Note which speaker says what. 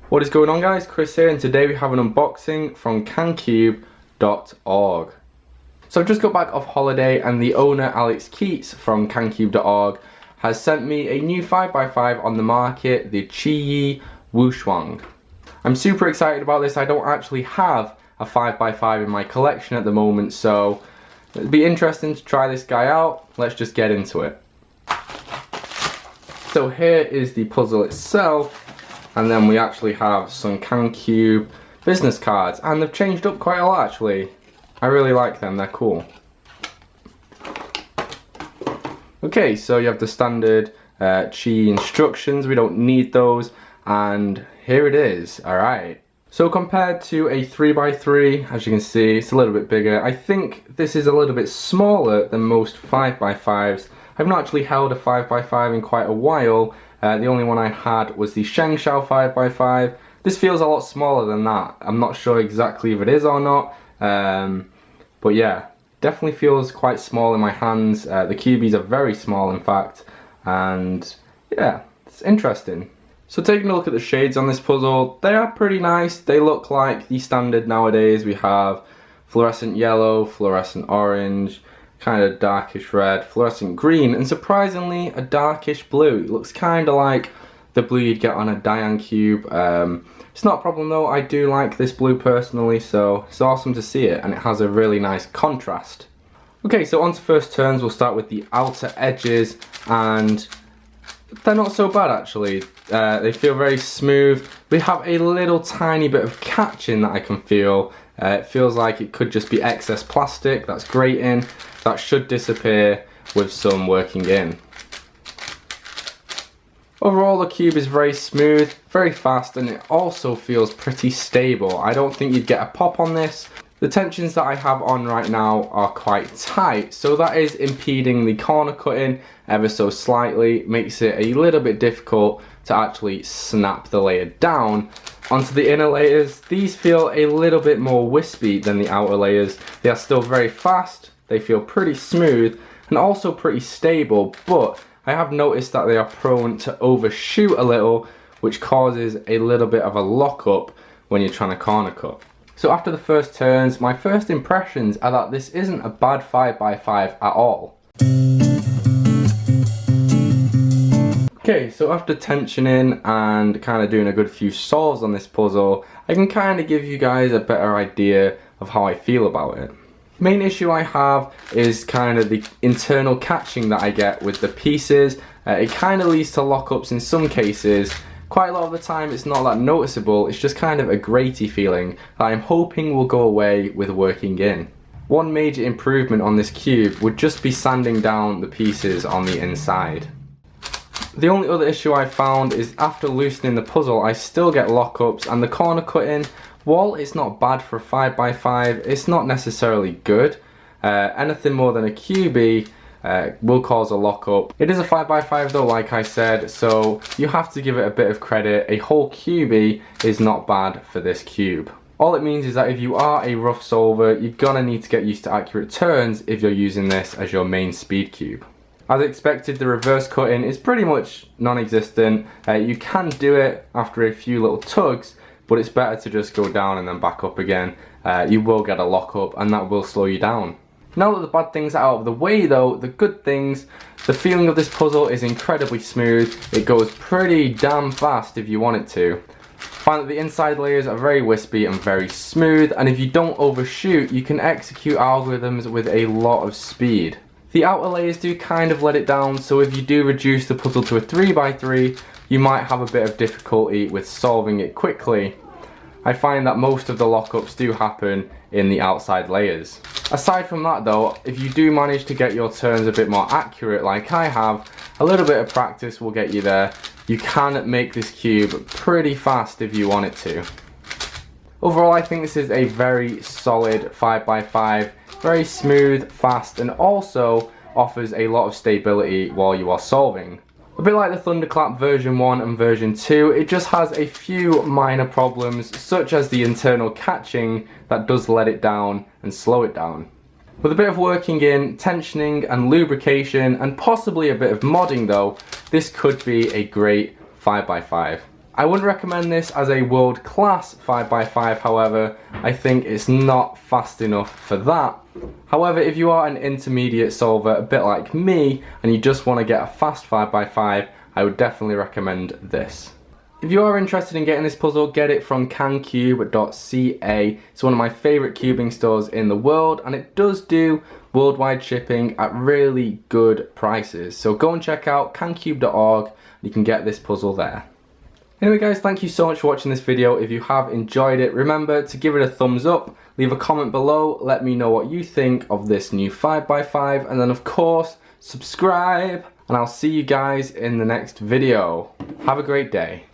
Speaker 1: What is going on, guys? Chris here, and today we have an unboxing from CANcube.org. So I've just got back off holiday and the owner, Alex Keats from CANcube.org, has sent me a new 5x5 on the market, the QiYi WuShuang. I'm super excited about this. I don't actually have a 5x5 in my collection at the moment, so it'll be interesting to try this guy out. Let's just get into it. So here is the puzzle itself. And then we actually have some CANcube business cards, and they've changed up quite a lot actually. I really like them, they're cool. Okay, so you have the standard QiYi instructions, we don't need those, and here it is, alright. So compared to a 3x3, as you can see, it's a little bit bigger. I think this is a little bit smaller than most 5x5s. I've not actually held a 5x5 in quite a while. The only one I had was the Shengshao 5x5. This feels a lot smaller than that. I'm not sure exactly if it is or not, but yeah, definitely feels quite small in my hands. The QiYis are very small, in fact, and yeah, it's interesting. So taking a look at the shades on this puzzle, they are pretty nice. They look like the standard nowadays. We have fluorescent yellow, fluorescent orange, kind of darkish red, fluorescent green, and surprisingly a darkish blue. It looks kind of like the blue you'd get on a CANcube. It's not a problem though. I do like this blue personally, so it's awesome to see it, and it has a really nice contrast. Okay, so on to first turns. We'll start with the outer edges, and they're not so bad actually. They feel very smooth. We have a little tiny bit of catching that I can feel. It feels like it could just be excess plastic that's grating. That should disappear with some working in. Overall, the cube is very smooth, very fast, and it also feels pretty stable. I don't think you'd get a pop on this. The tensions that I have on right now are quite tight, so that is impeding the corner cutting ever so slightly. Makes it a little bit difficult to actually snap the layer down. Onto the inner layers, these feel a little bit more wispy than the outer layers. They are still very fast, they feel pretty smooth, and also pretty stable, but I have noticed that they are prone to overshoot a little, which causes a little bit of a lockup when you're trying to corner cut. So after the first turns, my first impressions are that this isn't a bad 5x5 at all. Okay, so after tensioning and kind of doing a good few solves on this puzzle, I can kind of give you guys a better idea of how I feel about it. Main issue I have is kind of the internal catching that I get with the pieces. It kind of leads to lockups in some cases. Quite a lot of the time it's not that noticeable, it's just kind of a graty feeling that I'm hoping will go away with working in. One major improvement on this cube would just be sanding down the pieces on the inside. The only other issue I found is after loosening the puzzle I still get lockups, and the corner cutting, while it's not bad for a 5x5, it's not necessarily good. Anything more than a QiYi will cause a lockup. It is a 5x5 though, like I said, so you have to give it a bit of credit. A whole QiYi is not bad for this cube. All it means is that if you are a rough solver, you're gonna need to get used to accurate turns if you're using this as your main speed cube. As expected, the reverse cutting is pretty much non-existent. You can do it after a few little tugs, but it's better to just go down and then back up again. You will get a lockup, and that will slow you down. Now that the bad things are out of the way though, the good things, the feeling of this puzzle is incredibly smooth. It goes pretty damn fast if you want it to. Find that the inside layers are very wispy and very smooth, and if you don't overshoot, you can execute algorithms with a lot of speed. The outer layers do kind of let it down, so if you do reduce the puzzle to a 3x3, you might have a bit of difficulty with solving it quickly. I find that most of the lockups do happen in the outside layers. Aside from that though, if you do manage to get your turns a bit more accurate like I have, a little bit of practice will get you there. You can make this cube pretty fast if you want it to. Overall, I think this is a very solid 5x5, very smooth, fast, and also offers a lot of stability while you are solving. A bit like the Thunderclap version 1 and version 2, it just has a few minor problems, such as the internal catching that does let it down and slow it down. With a bit of working in, tensioning and lubrication, and possibly a bit of modding though, this could be a great 5x5. I wouldn't recommend this as a world-class 5x5, however. I think it's not fast enough for that. However, if you are an intermediate solver, a bit like me, and you just want to get a fast 5x5, I would definitely recommend this. If you are interested in getting this puzzle, get it from CANcube.ca. It's one of my favourite cubing stores in the world, and it does do worldwide shipping at really good prices. So go and check out CANcube.org, you can get this puzzle there. Anyway guys, thank you so much for watching this video. If you have enjoyed it, remember to give it a thumbs up, leave a comment below, let me know what you think of this new 5x5, and then of course, subscribe, and I'll see you guys in the next video. Have a great day.